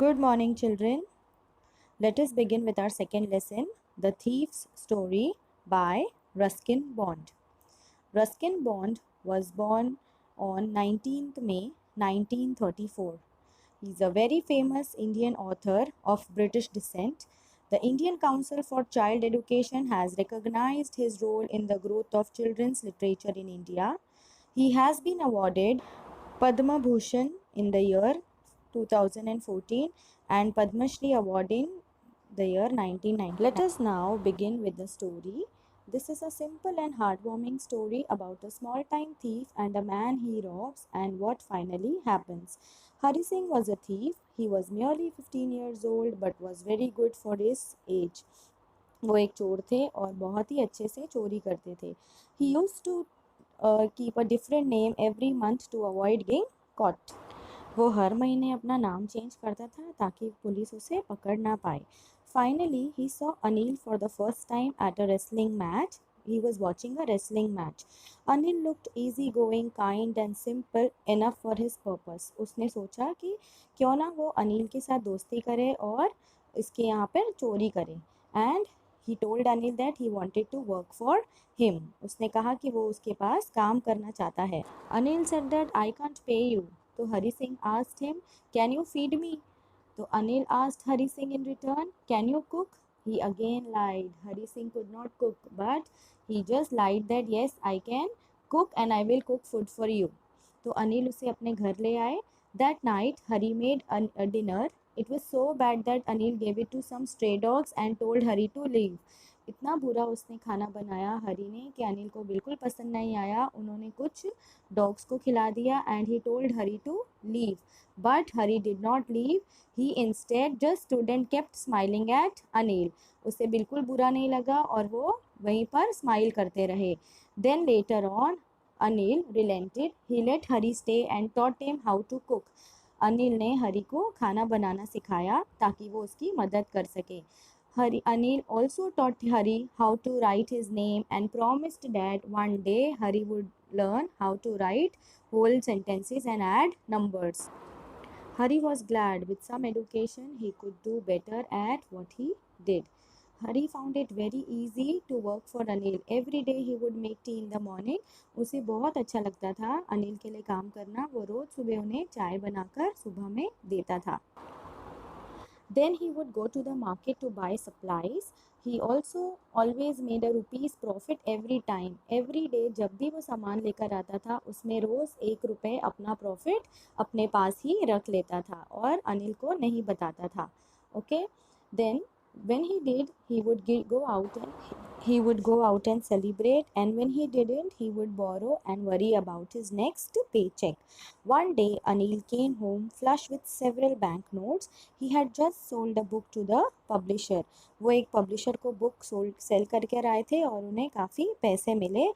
Good morning, children. Let us begin with our second lesson, The Thief's Story by Ruskin Bond. Ruskin Bond was born on 19th May 1934. He is a very famous Indian author of British descent. The Indian Council for Child Education has recognized his role in the growth of children's literature in India. He has been awarded Padma Bhushan in the year 2014 and Padma Shri Award in the year 1999. Let us now begin with the story. This is a simple and heartwarming story about a small time thief and a man he robs and what finally happens. Hari Singh was a thief. He was merely 15 years old but was very good for his age. वो एक चोर थे और बहुत ही अच्छे से चोरी करते थे. He used to keep a different name every month to avoid getting caught. वो हर महीने अपना नाम चेंज करता था ताकि पुलिस उसे पकड़ ना पाए. Finally, he saw Anil for the first time at a wrestling match. He was watching a wrestling match. Anil looked easygoing, kind and simple enough for his purpose. उसने सोचा कि क्यों ना वो अनिल के साथ दोस्ती करे और इसके यहाँ पर चोरी करे. And he told Anil that he wanted to work for him. उसने कहा कि वो उसके पास काम करना चाहता है. Anil said that I can't pay you. तो Hari Singh asked him, can you feed me? तो Anil asked Hari Singh in return, can you cook? He again lied. Hari Singh could not cook, but he just lied that yes, I can cook and I will cook food for you. तो अनिल उसे अपने घर ले आए. That night, Hari made a dinner. It was so bad that Anil gave it to some stray dogs and told Hari to leave. इतना बुरा उसने खाना बनाया हरी ने कि अनिल को बिल्कुल पसंद नहीं आया. उन्होंने कुछ डॉग्स को खिला दिया and he told Hari to leave. But Hari did not leave. He instead just stood and kept smiling at Anil. उसे बिल्कुल बुरा नहीं लगा और वो वहीं पर स्माइल करते रहे. Then later on Anil relented. He let Hari stay and taught him how to cook. Anil ने हरी को खाना बनाना सिखाया ताकि वो उसकी मदद कर सके. Anil also taught Hari how to write his name and promised that one day Hari would learn how to write whole sentences and add numbers. Hari was glad with some education he could do better at what he did. Hari found it very easy to work for Anil. Every day he would make tea in the morning. उसे बहुत अच्छा लगता था अनिल के लिए काम करना. वो रोज़ सुबह उन्हें चाय बनाकर सुबह में देता था. Then he would go to the market to buy supplies. He also always made a rupees profit every time. Every day जब भी वो सामान लेकर आता था उसमें रोज़ 1 रुपये अपना प्रॉफिट अपने पास ही रख लेता था और अनिल को नहीं बताता था. Okay? Then when he did, he would go out and celebrate, and when he didn't, he would borrow and worry about his next paycheck. One day Anil came home flush with several banknotes. He had just sold a book to the publisher. वो एक publisher को book cell करके आए थे और उन्हें काफ़ी पैसे मिले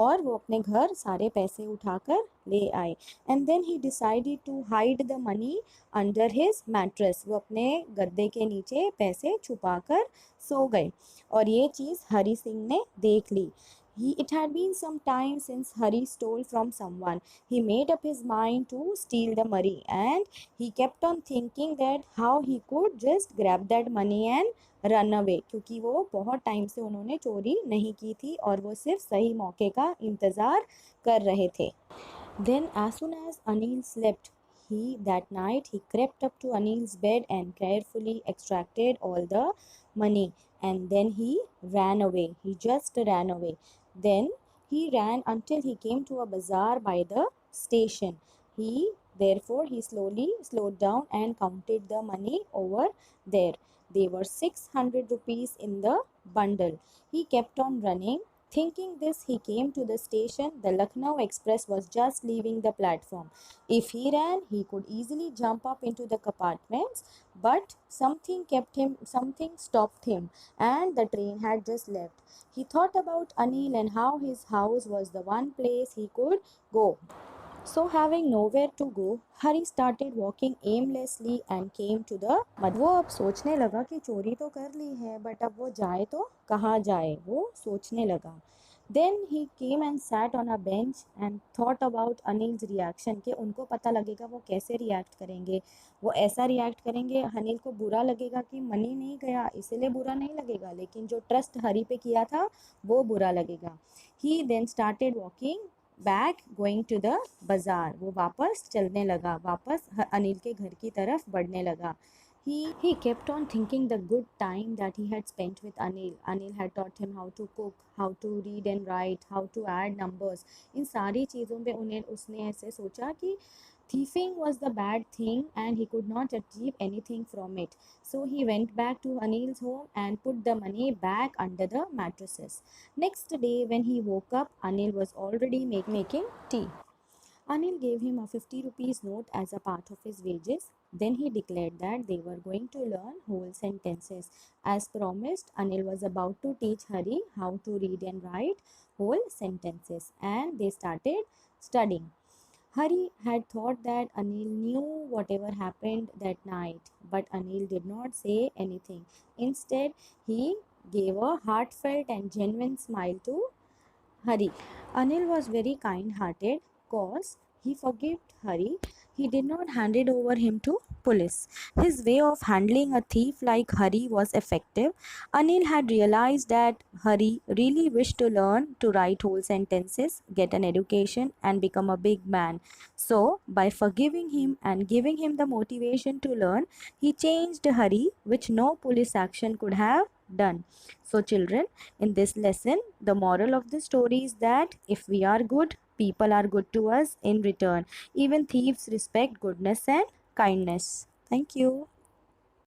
और वो अपने घर सारे पैसे उठाकर ले आए. And then he decided to hide the money under his mattress. वो अपने गद्दे के नीचे पैसे छुपाकर सो गए और ये चीज़ हरी सिंह ने देख ली. It had been some time since Hari stole from someone. He made up his mind to steal the money and he kept on thinking that how he could just grab that money and run away. क्योंकि वो बहुत time से उन्होंने चोरी नहीं की थी और वो सिर्फ सही मौके का इंतज़ार कर रहे थे. Then as soon as Anil slept, that night he crept up to Anil's bed and carefully extracted all the money, and then he ran away. He just ran away. Then he ran until he came to a bazaar by the station. Therefore he slowly slowed down and counted the money over there. There were 600 rupees in the bundle. He kept on running. Thinking this, he came to the station. The Lucknow Express was just leaving the platform. If he ran, he could easily jump up into the compartments, but something stopped him, and the train had just left. He thought about Anil and how his house was the one place he could go. So having nowhere to go, Hari started walking aimlessly and came to the mud. वो अब सोचने लगा कि चोरी तो कर ली है but अब वो जाए तो कहाँ जाए, वो सोचने लगा. Then he came and sat on a bench and thought about Anil's reaction कि उनको पता लगेगा वो कैसे रिएक्ट करेंगे. वो ऐसा रिएक्ट करेंगे, अनिल को बुरा लगेगा कि मनी नहीं गया इसलिए बुरा नहीं लगेगा, लेकिन जो ट्रस्ट हरी पे किया था वो बुरा लगेगा. He then started walking back going to the bazaar. वो वापस चलने लगा, वापस अनिल के घर की तरफ बढ़ने लगा. He kept on thinking the good time that he had spent with Anil. Anil had taught him how to cook, how to read and write, how to add numbers. इन सारी चीज़ों पे उसने ऐसे सोचा कि thieving was the bad thing and he could not achieve anything from it. So he went back to Anil's home and put the money back under the mattresses. Next day when he woke up, Anil was already making tea. Anil gave him a 50 rupees note as a part of his wages. Then he declared that they were going to learn whole sentences. As promised, Anil was about to teach Hari how to read and write whole sentences, and they started studying. Hari had thought that Anil knew whatever happened that night, but Anil did not say anything. Instead, he gave a heartfelt and genuine smile to Hari. Anil was very kind hearted cause he forgave Hari. He did not hand it over him to police. His way of handling a thief like Hari was effective. Anil had realized that Hari really wished to learn to write whole sentences, get an education, and become a big man. So, by forgiving him and giving him the motivation to learn, he changed Hari, which no police action could have done. So, children, in this lesson, the moral of the story is that if we are good, people are good to us in return. Even thieves respect goodness and kindness. Thank you.